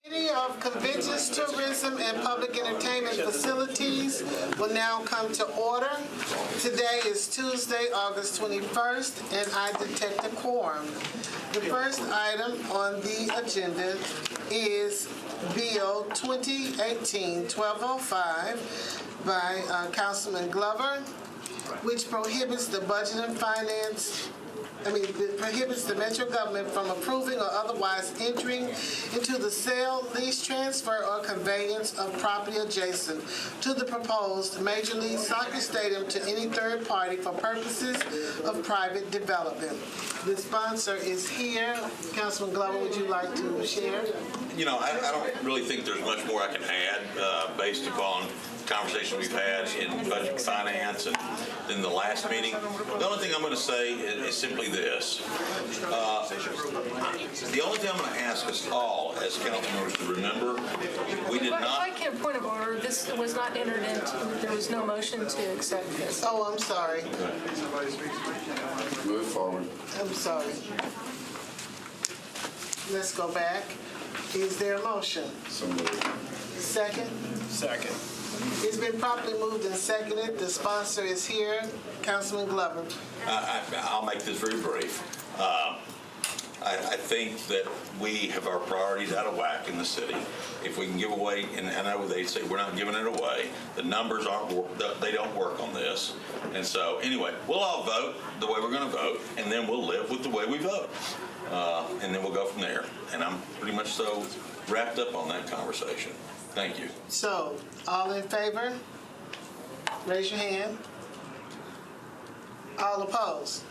Committee of Conventions, Tourism, and Public Entertainment Facilities will now come to order. Today is Tuesday, August 21st, and I detect a quorum. The first item on the agenda is Bill 2018-1205 by Councilman Glover, which prohibits the budget and finance prohibits the metro government from approving or otherwise entering into the sale, lease, transfer, or conveyance of property adjacent to the proposed Major League Soccer Stadium to any third party for purposes of private development. The sponsor is here. Councilman Glover, would you like to share? You know, I don't really think there's much more I can add based upon conversation we've had in budget finance and in the last meeting. The only thing I'm going to say is simply this. The only thing I'm going to ask us all as council members to remember, we did not... If I can point of order, this was not entered into, there was no motion to accept this. Oh, I'm sorry. Move forward. I'm sorry. Let's go back. Is there a motion? So moved. Second? Second. It's been properly moved and seconded. The sponsor is here. Councilman Glover. I'll make this very brief. I think that we have our priorities out of whack in the city. If we can give away, and I know they say we're not giving it away, the numbers they don't work on this. And so anyway, we'll all vote the way we're going to vote, and then we'll live with the way we vote. And then we'll go from there. And I'm pretty much so wrapped up on that conversation. Thank you. So, all in favor? Raise your hand. All opposed?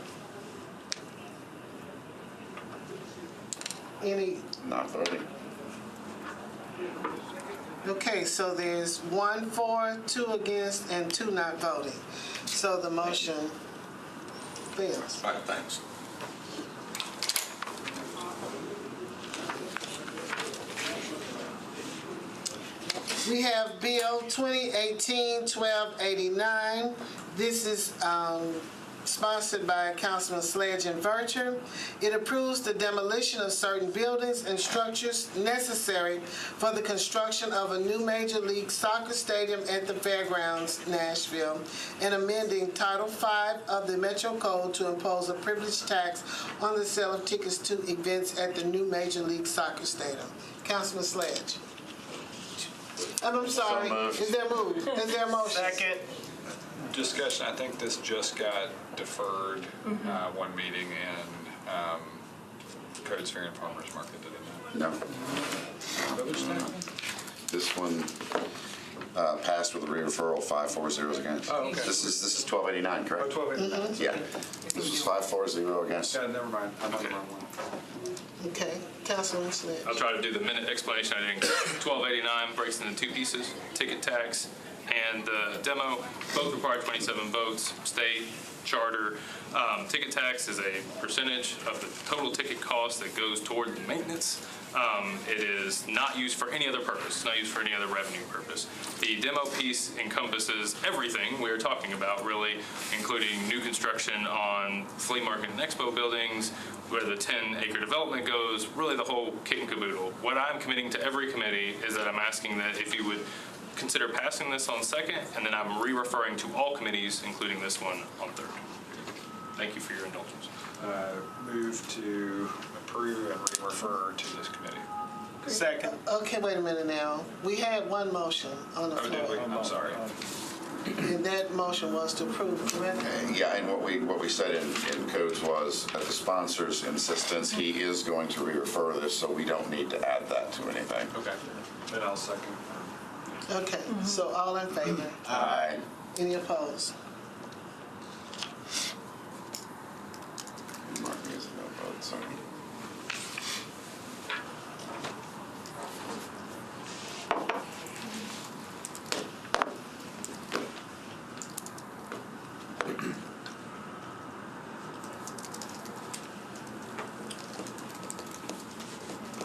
Any? Not voting. Okay, so there's 1 for, 2 against, and 2 not voting. So the motion fails. All right, thanks. We have Bill 2018-1289. This is sponsored by Councilman Sledge and Vercher. It approves the demolition of certain buildings and structures necessary for the construction of a new Major League Soccer Stadium at the Fairgrounds, Nashville, and amending Title V of the Metro Code to impose a privilege tax on the sale of tickets to events at the new Major League Soccer Stadium. Councilman Sledge. I'm sorry. Is there a move? Is there a motion? Second. Discussion. I think this just got deferred one meeting in Codes Fair and Farmers Market, did it not? No. What was that? This one passed with a re-referral, 5-4-0 against. Oh, okay. This is 1289, correct? 1289. Yeah. This was 5-4-0 against. Yeah, never mind. I'm on the wrong one. Okay, Councilman Sledge. I'll try to do the minute explanation. I think 1289 breaks into 2 pieces: ticket tax and the demo. Both require 27 votes. State charter. Ticket tax is a percentage of the total ticket cost that goes toward the maintenance. It is not used for any other purpose. It's not used for any other revenue purpose. The demo piece encompasses everything we are talking about, really, including new construction on flea market and expo buildings, where the 10-acre development goes, really the whole kit and caboodle. What I'm committing to every committee is that I'm asking that if you would consider passing this on second, and then I'm re-referring to all committees, including this one, on third. Thank you for your indulgence. Move to approve and refer to this committee. Second. Okay, wait a minute now. We had one motion on the Oh, did we? floor, I'm sorry. and that motion was to approve, correct? Yeah, and what we said in codes was, at the sponsor's insistence, he is going to re-refer this, so we don't need to add that to anything. Okay. Then I'll second. Okay, so all in favor? Aye. Any opposed? Mark me as a no vote, sorry.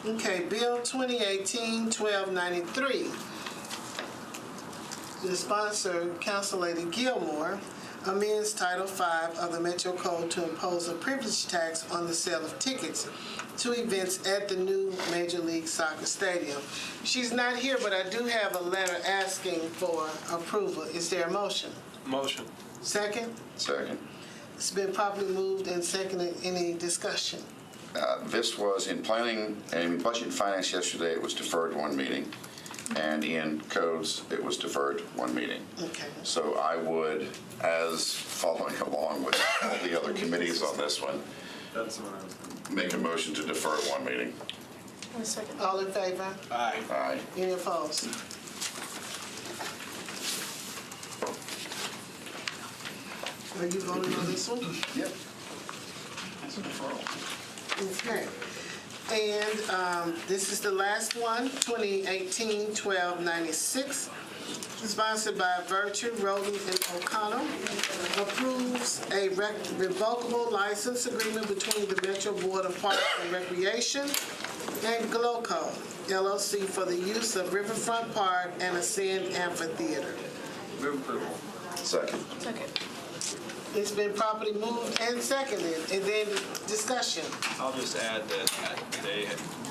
Okay, Bill 2018-1293. The sponsor, Council Lady Gilmore, amends Title V of the Metro Code to impose a privilege tax on the sale of tickets to events at the new Major League Soccer Stadium. She's not here, but I do have a letter asking for approval. Is there a motion? Motion. Second? Second. It's been properly moved and seconded. Any discussion? This was in planning and budget and finance yesterday. It was deferred one meeting. And in codes, it was deferred one meeting. Okay. So I would, as following along with all the other committees on this one, That's what I was thinking. make a motion to defer it one meeting. One second. All in favor? Aye. Aye. Any opposed? Are you voting on this one? Yep. That's a deferral. Okay. And this is the last one, 2018-1296, sponsored by Virtue, Rowley, and O'Connell. Approves a revocable license agreement between the Metro Board of Parks and Recreation and GLOCO, LLC, for the use of Riverfront Park and Ascend Amphitheater. Move approval. Second. Second. It's been properly moved and seconded. And then discussion. I'll just add that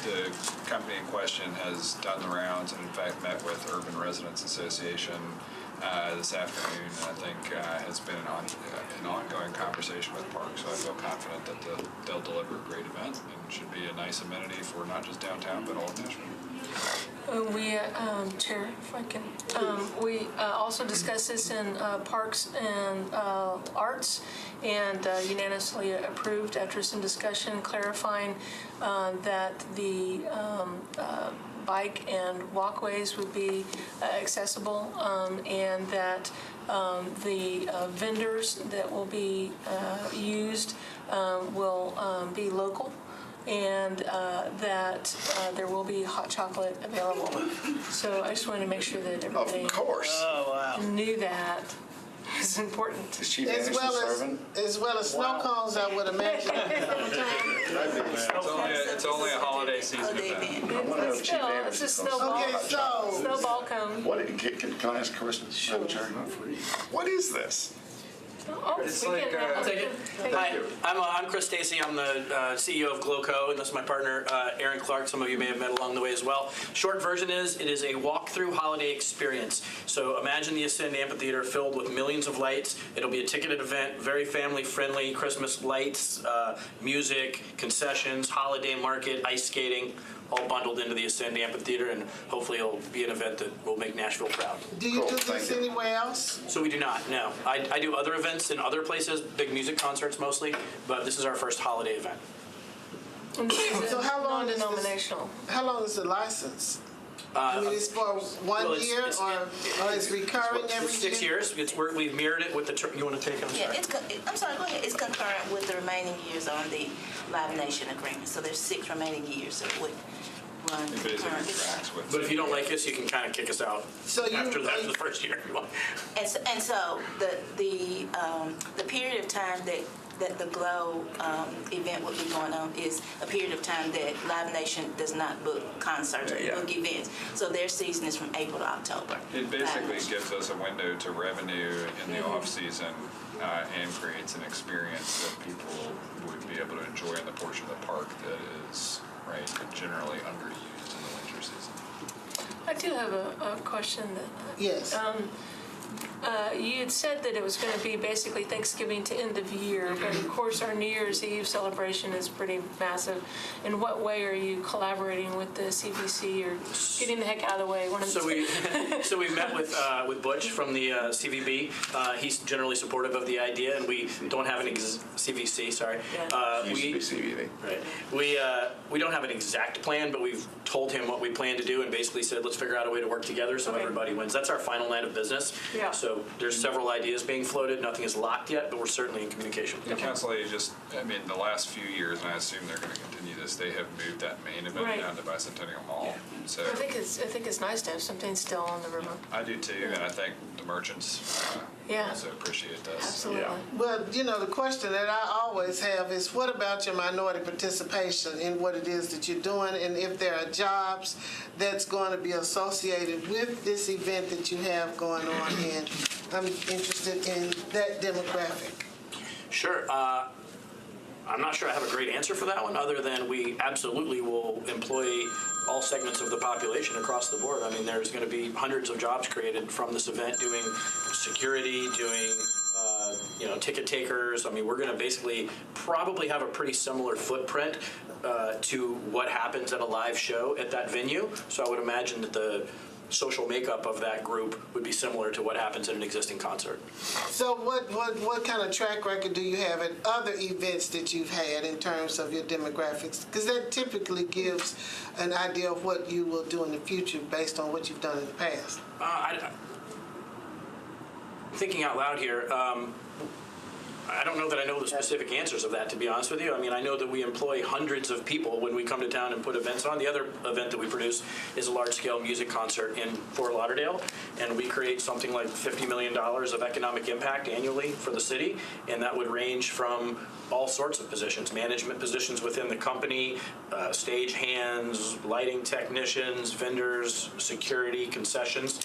the company in question has done the rounds and in fact met with Urban Residents Association this afternoon, and I think has been an ongoing conversation with Parks. So I feel confident that they'll deliver a great event and should be a nice amenity for not just downtown, but all of Nashville. Chair, if I can, we also discussed this in Parks and Arts, and unanimously approved after some discussion clarifying that the bike and walkways would be accessible, and that the vendors that will be used will be local, and that there will be hot chocolate available. So I just wanted to make sure that everybody Of course. knew that. It's important. Is Chief Anderson serving? As well as snow cones, I would imagine. It's only a holiday season event. I want to know if Chief Still, it's a Anderson's snowball. Okay, so, Snowball cone. What, can I ask a question? Sure. What is this? Oh, It's we like, can, I'll take it. Hi, I'm Chris Stacy. I'm the CEO of GLOCO, and this is my partner, Aaron Clark. Some of you may have met along the way as well. Short version is, it is a walk-through holiday experience. So imagine the Ascend Amphitheater filled with millions of lights. It'll be a ticketed event, very family-friendly, Christmas lights, music, concessions, holiday market, ice skating, all bundled into the Ascend Amphitheater, and hopefully it'll be an event that will make Nashville proud. do you Cool, do thank this you. anywhere else? So we do not, no. I do other events in other places, big music concerts mostly, but this is our first holiday event. So how long is this? Non-denominational. How long is the license? I mean, it's for one year, or it's recurring every year? 6 years. We've mirrored it with the, you want to take it? I'm Yeah, sorry. I'm sorry, go ahead. It's concurrent with the remaining years on the Live Nation agreement. So there's 6 remaining years that would run It basically concurrently. tracks with. But if you don't like us, you can kind of kick us out So you- after the first year if you want. And so the period of time that the GLOW event would be going on is a period of time that Live Nation does not book concerts or Yeah. book events. So their season is from April to October. It basically gives us a window to revenue in the off-season and creates an experience that people would be able to enjoy in the portion of the park that is generally underused in the winter season. I do have a question. Yes. You had said that it was going to be basically Thanksgiving to end of year, but of course our New Year's Eve celebration is pretty massive. In what way are you collaborating with the CVC or getting the heck out of the way? One of the So we met with Butch from the CVB. He's generally supportive of the idea, and we don't have an CVC. Sorry. Yeah. Used to be CVV. Right. We don't have an exact plan, but we've told him what we plan to do and basically said, let's figure out a way to work together so Okay. everybody wins. That's our final line of business. Yeah. So there's several ideas being floated. Nothing is locked yet, but we're certainly in communication. The council lady the last few years, and I assume they're going to continue this, they have moved that main event Right. down to Bicentennial Mall. So I think it's nice to have something still on the river. I do too, and I think the merchants Yeah. also appreciate this. Absolutely. Yeah. Well, the question that I always have is, what about your minority participation in what it is that you're doing, and if there are jobs that's going to be associated with this event that you have going on, and I'm interested in that demographic. Sure. I'm not sure I have a great answer for that one, other than we absolutely will employ all segments of the population across the board. I mean, there's going to be hundreds of jobs created from this event, doing security, doing ticket takers. I mean, we're going to basically probably have a pretty similar footprint to what happens at a live show at that venue. So I would imagine that the social makeup of that group would be similar to what happens at an existing concert. So what kind of track record do you have at other events that you've had in terms of your demographics? Because that typically gives an idea of what you will do in the future based on what you've done in the past. Thinking out loud here, I don't know that I know the specific answers of that, to be honest with you. I mean, I know that we employ hundreds of people when we come to town and put events on. The other event that we produce is a large-scale music concert in Fort Lauderdale, and we create something like $50 million of economic impact annually for the city, and that would range from all sorts of positions, management positions within the company, stage hands, lighting technicians, vendors, security, concessions.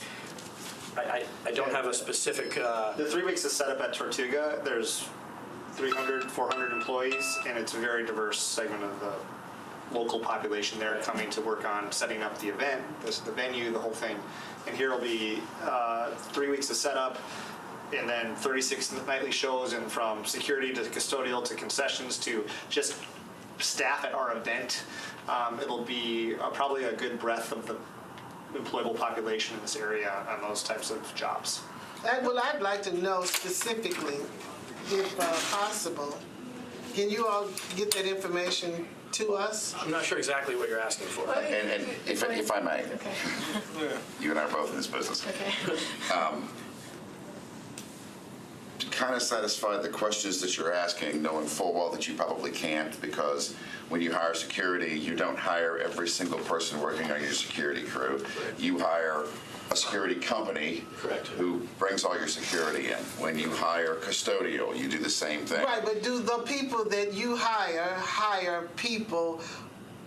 I don't have a specific... The 3 weeks is set up at Tortuga. There's 300, 400 employees, and it's a very diverse segment of the local population there coming to work on setting up the event, the venue, the whole thing. And here will be 3 weeks of setup, and then 36 nightly shows, and from security to custodial to concessions to just staff at our event. It'll be probably a good breadth of the employable population in this area on those types of jobs. Well, I'd like to know specifically, if possible, can you all get that information to us? I'm not sure exactly what you're asking for. And if I may, you and I are both in this business. To kind of satisfy the questions that you're asking, knowing full well that you probably can't, because when you hire security, you don't hire every single person working on your security crew. You hire a security company who brings all your security in. When you hire custodial, you do the same thing. Right, but do the people that you hire people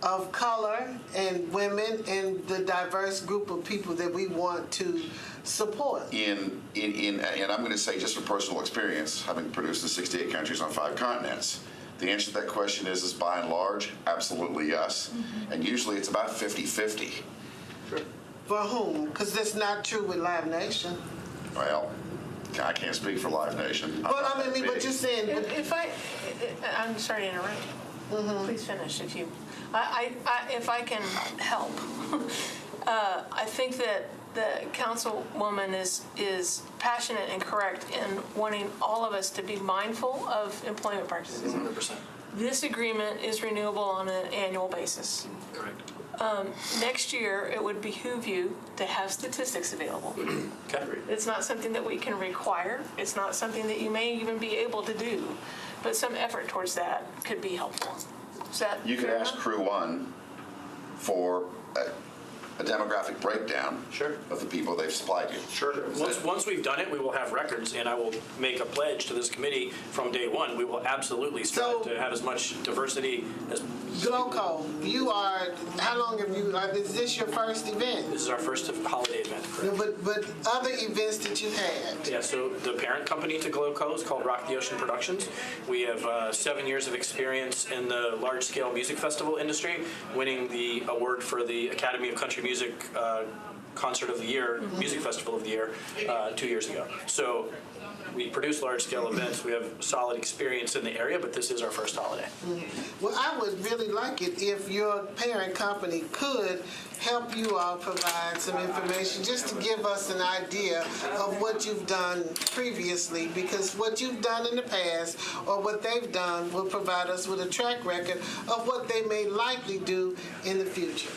of color and women and the diverse group of people that we want to support? And I'm going to say, just from personal experience, having produced in 68 countries on 5 continents, the answer to that question is by and large, absolutely yes. Mm-hmm. And usually it's about 50-50. Sure. For whom? Because that's not true with Live Nation. Well, I can't speak for Live Nation. Well, I mean, but you're saying... I'm sorry to interrupt. Mm-hmm. Please finish if you... if I can help. I think that the councilwoman is passionate and correct in wanting all of us to be mindful of employment practices. 100%. This agreement is renewable on an annual basis. Correct. Next year, it would behoove you to have statistics available. Okay. It's not something that we can require. It's not something that you may even be able to do, but some effort towards that could be helpful. Is that You could fair ask enough? Crew 1 for a demographic breakdown of the people they've supplied you. Sure. Once we've done it, we will have records, and I will make a pledge to this committee from day one. We will absolutely strive to have as much diversity as... Gloco, you are, how long have you, is this your first event? This is our first holiday event, correct? No, but other events that you've had? Yeah, so the parent company to Gloco is called Rock the Ocean Productions. We have 7 years of experience in the large-scale music festival industry, winning the award for the Academy of Country Music Concert of the Year, Music Festival of the Year, 2 years ago. So we produce large-scale events. We have solid experience in the area, but this is our first holiday. Well, I would really like it if your parent company could help you all provide some information just to give us an idea of what you've done previously, because what you've done in the past or what they've done will provide us with a track record of what they may likely do in the future.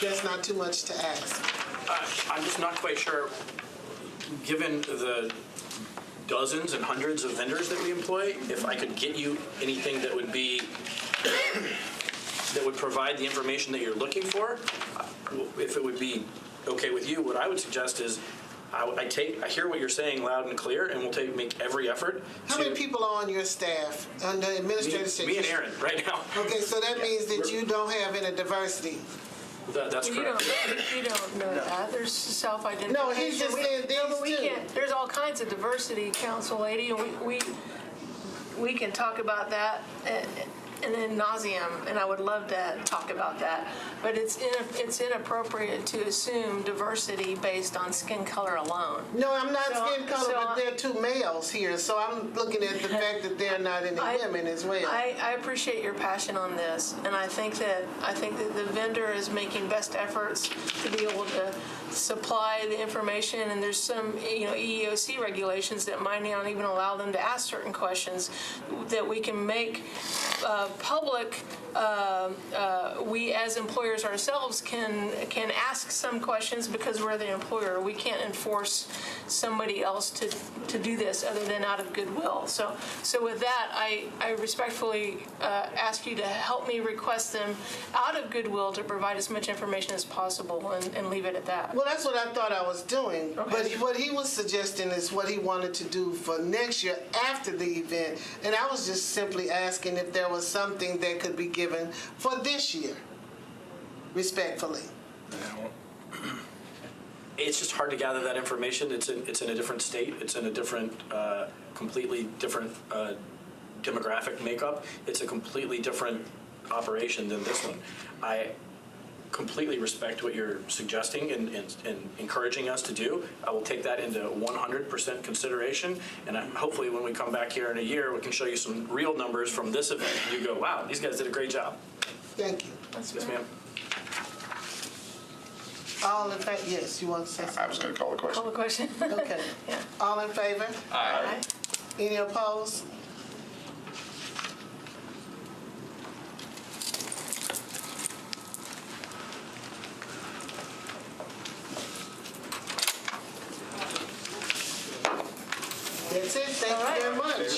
That's not too much to ask. I'm just not quite sure, given the dozens and hundreds of vendors that we employ, if I could get you anything that would be that would provide the information that you're looking for. If it would be okay with you, what I would suggest is I hear what you're saying loud and clear, and we'll make every effort. How many people are on your staff, on the administrative staff? Me and Aaron right now. Okay, so that means that you don't have any diversity. That's correct. You don't know that. There's self-identification. No, he's just saying these but we two. can't. There's all kinds of diversity, Council Lady, and we can talk about that ad nauseum, and I would love to talk about that. But it's inappropriate to assume diversity based on skin color alone. No, I'm not So- skin color, so but there are two males here, so I'm looking at the fact that there are not any women as well. I appreciate your passion on this, and I think that the vendor is making best efforts to be able to supply the information. And there's some EEOC regulations that might not even allow them to ask certain questions that we can make public. We as employers ourselves can ask some questions because we're the employer. We can't enforce somebody else to do this other than out of goodwill. So with that, I respectfully ask you to help me request them out of goodwill to provide as much information as possible and leave it at that. Well, that's what I thought I was doing. Okay. But what he was suggesting is what he wanted to do for next year after the event. And I was just simply asking if there was something that could be given for this year, respectfully. It's just hard to gather that information. It's in a different state. It's in a different, completely different demographic makeup. It's a completely different operation than this one. I completely respect what you're suggesting and encouraging us to do. I will take that into 100% consideration, and hopefully when we come back here in a year, we can show you some real numbers from this event. You go, wow, these guys did a great job. Thank you. Yes, ma'am. All in favor? Yes, you want to say something? I was going to call the question. Call the question. Okay. Yeah. All in favor? Aye. Any opposed? That's it. Thank you very much.